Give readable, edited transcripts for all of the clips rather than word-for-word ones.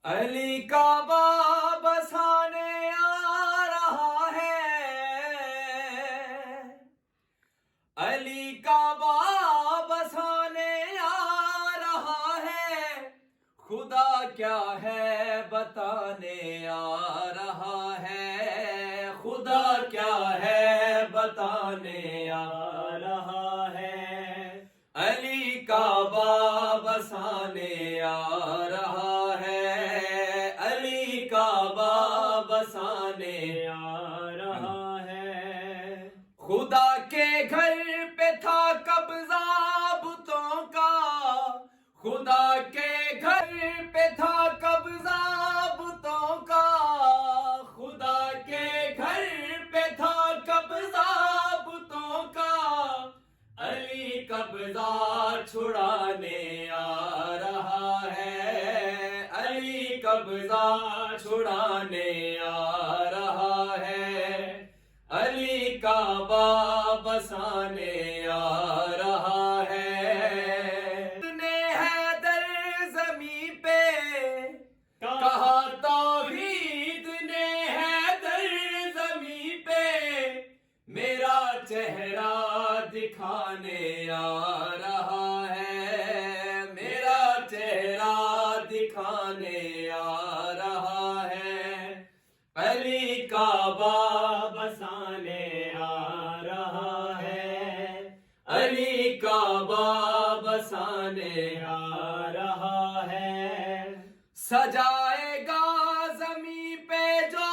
علی کعبہ بسانے آ رہا ہے، علی کعبہ بسانے آ رہا ہے، خدا کیا ہے بتانے آ رہا ہے، خدا کیا ہے بتانے آ رہا ہے، علی کعبہ بسانے آ رہا ہے، علی کعبہ بسانے آ رہا ہے، خدا کے گھر پہ تھا قبضہ بتوں کا، خدا کے گھر پہ تھا قبضہ بتوں کا، خدا کے گھر پہ تھا قبضہ بتوں کا، علی قبضہ چھڑانے آ رہا ہے، علی قبضہ چھڑانے آ رہا ہے، علی کعبہ بسانے آ رہا ہے، نے حیدر زمیں پہ کہا توحید نے حیدر زمیں پہ میرا چہرہ دکھانے آ رہا ہے، میرا چہرہ دکھانے آ رہا ہے، علی کعبہ بسانے آ رہا ہے، علی کعبہ بسانے آ رہا ہے، سجائے گا زمیں پہ جو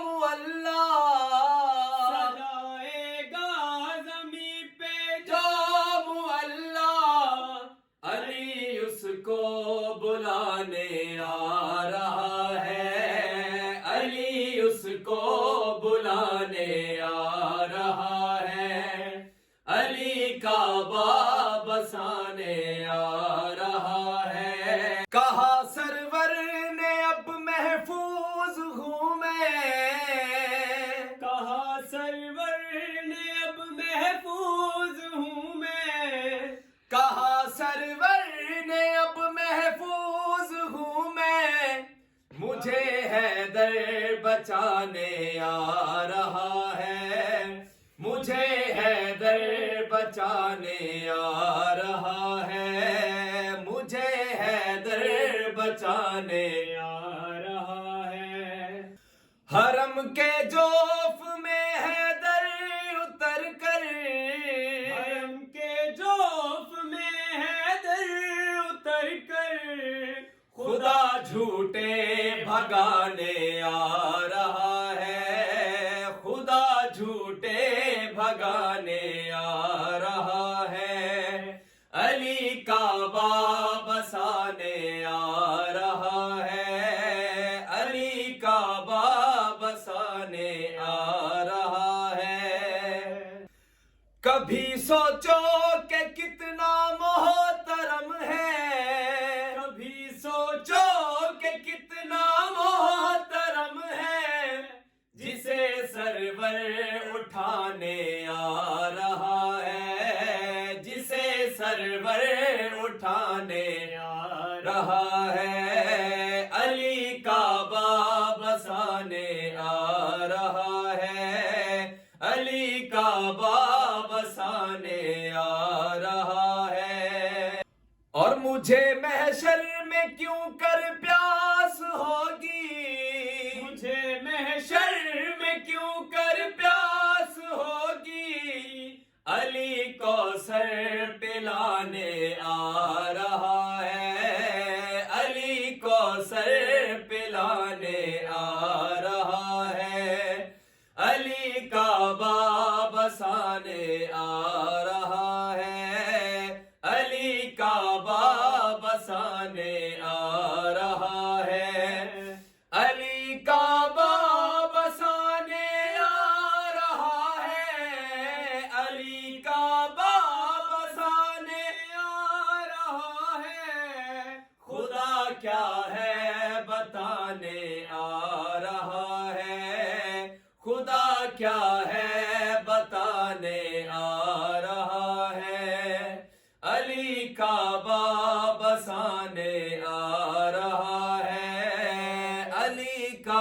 معلّہ، سجائے گا زمیں پہ جو معلّہ، علی اس کو بلانے آ رہا ہے، علی اس کو بلانے آ رہا ہے، علی کعبہ بسانے آ رہا ہے، کہا سرور نے اب محفوظ ہوں میں، کہا سرور نے اب محفوظ ہوں میں، کہا سرور نے اب محفوظ ہوں میں، مجھے حیدر بچانے آ رہا ہے، مجھے حیدر بچانے آ رہا ہے، مجھے حیدر بچانے آ رہا ہے، حرم کے جوف میں حیدر اتر کر، حرم کے جوف میں حیدر اتر کر خدا جھوٹے بھگانے آ رہا ہے، خدا جھوٹے بھگانے آ رہا ہے، علی کعبہ بسانے آ رہا ہے، علی کعبہ بسانے آ رہا ہے، کبھی سوچو کہ کتنا محترم ہے، کبھی سوچو کہ کتنا محترم ہے، جسے سرور اٹھانے آ رہا ہے، جسے سرور اٹھانے آ رہا ہے، علی کعبہ بسانے آ رہا ہے، علی کعبہ بسانے آ رہا ہے، اور مجھے محشر میں کیوں کر پیاس ہوگی، مجھے محشر میں کیوں کر پیاس ہوگی، علی کوثر پلانے آ رہا ہے، علی کوثر پلانے آ رہا ہے، علی کعبہ بسانے آ رہا ہے، علی کعبہ بسانے آ رہا ہے، علی کعبہ بسانے آ رہا ہے، علی کعبہ بسانے آ رہا ہے، خدا کیا ہے بتانے آ رہا ہے، خدا کیا ہے بتانے آ رہا ہے، علی کعبہ بسانے آ رہا ہے، علی کا